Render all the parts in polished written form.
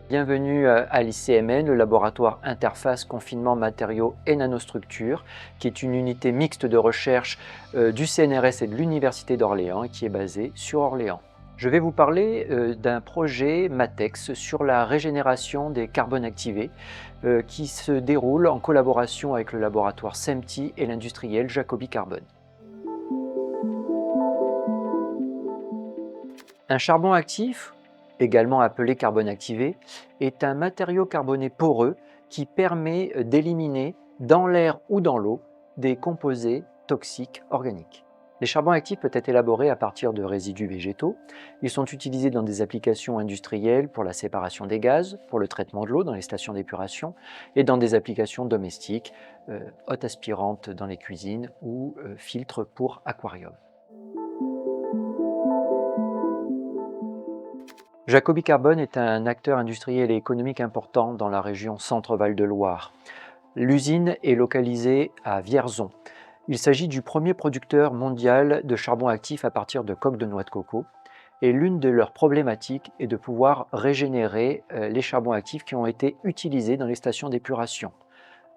Bienvenue à l'ICMN, le laboratoire interface confinement matériaux et nanostructures, qui est une unité mixte de recherche du CNRS et de l'Université d'Orléans et qui est basée sur Orléans. Je vais vous parler d'un projet MATEX sur la régénération des carbones activés qui se déroule en collaboration avec le laboratoire SEMTI et l'industriel Jacobi Carbone. Un charbon actif, également appelé carbone activé, est un matériau carboné poreux qui permet d'éliminer dans l'air ou dans l'eau des composés toxiques organiques. Les charbons actifs peuvent être élaborés à partir de résidus végétaux. Ils sont utilisés dans des applications industrielles pour la séparation des gaz, pour le traitement de l'eau dans les stations d'épuration et dans des applications domestiques, hottes aspirantes dans les cuisines ou filtres pour aquarium. Jacobi Carbone est un acteur industriel et économique important dans la région Centre-Val de Loire. L'usine est localisée à Vierzon. Il s'agit du premier producteur mondial de charbon actif à partir de coques de noix de coco. Et l'une de leurs problématiques est de pouvoir régénérer les charbons actifs qui ont été utilisés dans les stations d'épuration.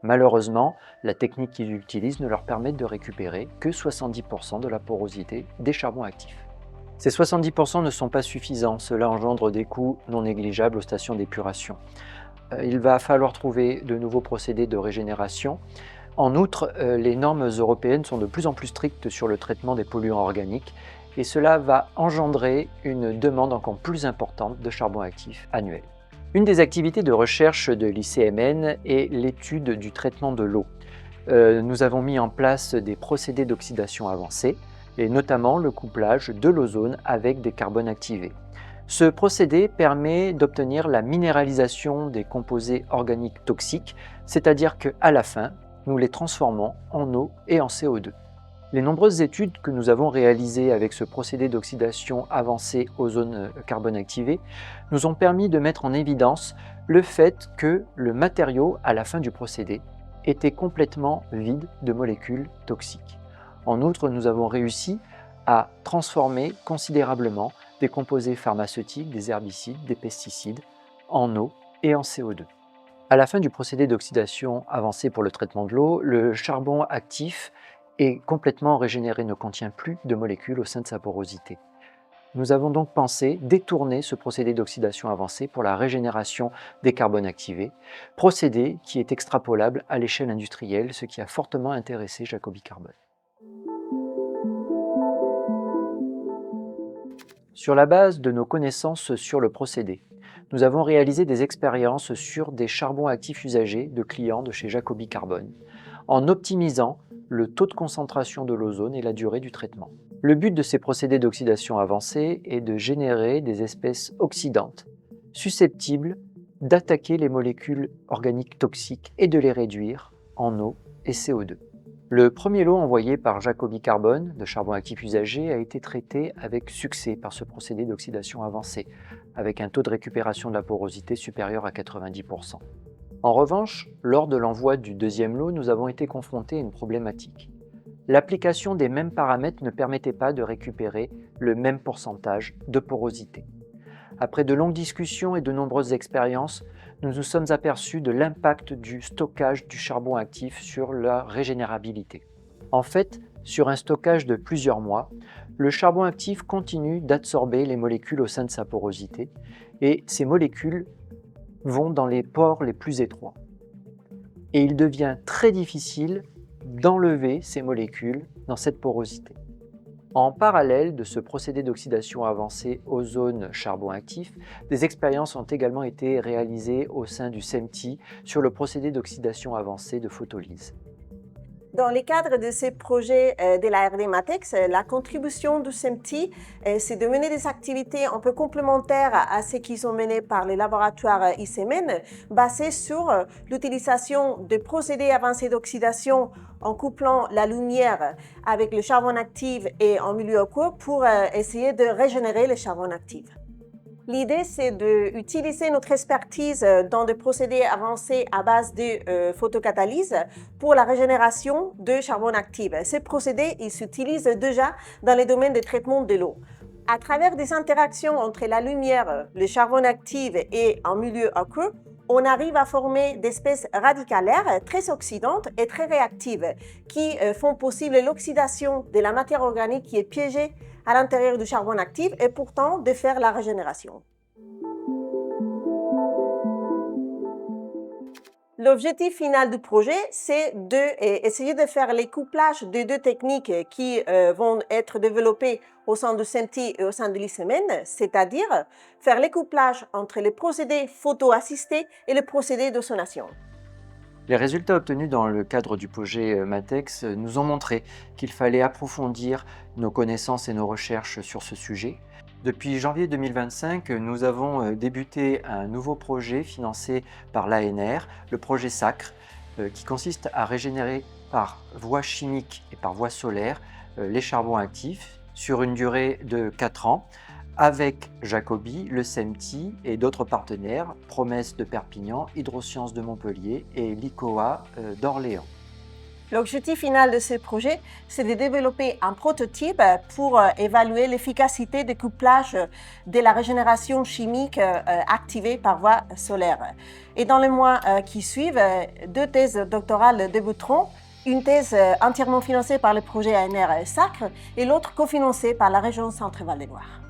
Malheureusement, la technique qu'ils utilisent ne leur permet de récupérer que 70% de la porosité des charbons actifs. Ces 70% ne sont pas suffisants, cela engendre des coûts non négligeables aux stations d'épuration. Il va falloir trouver de nouveaux procédés de régénération. En outre, les normes européennes sont de plus en plus strictes sur le traitement des polluants organiques et cela va engendrer une demande encore plus importante de charbon actif annuel. Une des activités de recherche de l'ICMN est l'étude du traitement de l'eau. Nous avons mis en place des procédés d'oxydation avancés et notamment le couplage de l'ozone avec des carbones activés. Ce procédé permet d'obtenir la minéralisation des composés organiques toxiques, c'est-à-dire qu'à la fin, nous les transformons en eau et en CO2. Les nombreuses études que nous avons réalisées avec ce procédé d'oxydation avancée ozone carbone activé nous ont permis de mettre en évidence le fait que le matériau, à la fin du procédé, était complètement vide de molécules toxiques. En outre, nous avons réussi à transformer considérablement des composés pharmaceutiques, des herbicides, des pesticides en eau et en CO2. À la fin du procédé d'oxydation avancé pour le traitement de l'eau, le charbon actif est complètement régénéré, ne contient plus de molécules au sein de sa porosité. Nous avons donc pensé détourner ce procédé d'oxydation avancé pour la régénération des carbones activés, procédé qui est extrapolable à l'échelle industrielle, ce qui a fortement intéressé Jacobi Carbone. Sur la base de nos connaissances sur le procédé, nous avons réalisé des expériences sur des charbons actifs usagés de clients de chez Jacobi Carbone, en optimisant le taux de concentration de l'ozone et la durée du traitement. Le but de ces procédés d'oxydation avancés est de générer des espèces oxydantes, susceptibles d'attaquer les molécules organiques toxiques et de les réduire en eau et CO2. Le premier lot envoyé par Jacobi Carbone de charbon actif usagé a été traité avec succès par ce procédé d'oxydation avancée, avec un taux de récupération de la porosité supérieur à 90%. En revanche, lors de l'envoi du deuxième lot, nous avons été confrontés à une problématique. L'application des mêmes paramètres ne permettait pas de récupérer le même pourcentage de porosité. Après de longues discussions et de nombreuses expériences, nous nous sommes aperçus de l'impact du stockage du charbon actif sur la régénérabilité. En fait, sur un stockage de plusieurs mois, le charbon actif continue d'absorber les molécules au sein de sa porosité et ces molécules vont dans les pores les plus étroits. Et il devient très difficile d'enlever ces molécules dans cette porosité. En parallèle de ce procédé d'oxydation avancée ozone-charbon actif, des expériences ont également été réalisées au sein du SEMTI sur le procédé d'oxydation avancée de photolyse. Dans le cadre de ces projets de la R&D MATEX, la contribution du SEMTI, c'est de mener des activités un peu complémentaires à ce qui sont menées par les laboratoires ICMN, basées sur l'utilisation de procédés avancés d'oxydation en couplant la lumière avec le charbon actif et en milieu aqueux pour essayer de régénérer le charbon actif. L'idée, c'est d'utiliser notre expertise dans des procédés avancés à base de photocatalyse pour la régénération de charbon actif. Ces procédés, ils s'utilisent déjà dans les domaines de traitement de l'eau. À travers des interactions entre la lumière, le charbon actif et un milieu aqueux, on arrive à former des espèces radicalaires très oxydantes et très réactives qui font possible l'oxydation de la matière organique qui est piégée à l'intérieur du charbon actif et pourtant de faire la régénération. L'objectif final du projet, c'est d'essayer de faire les couplages des deux techniques qui vont être développées au sein du SEMTI et au sein de l'ICMN, c'est-à-dire faire les couplages entre les procédés photoassistés et les procédés d'ozonation. Les résultats obtenus dans le cadre du projet MATEX nous ont montré qu'il fallait approfondir nos connaissances et nos recherches sur ce sujet. Depuis janvier 2025, nous avons débuté un nouveau projet financé par l'ANR, le projet SACRE, qui consiste à régénérer par voie chimique et par voie solaire les charbons actifs sur une durée de 4 ans avec Jacobi, le SEMTI et d'autres partenaires, Promesse de Perpignan, Hydrosciences de Montpellier et l'ICOA d'Orléans. L'objectif final de ce projet, c'est de développer un prototype pour évaluer l'efficacité des couplages de la régénération chimique activée par voie solaire. Et dans les mois qui suivent, 2 thèses doctorales débuteront, une thèse entièrement financée par le projet ANR SACRE et l'autre cofinancée par la région Centre-Val de Loire.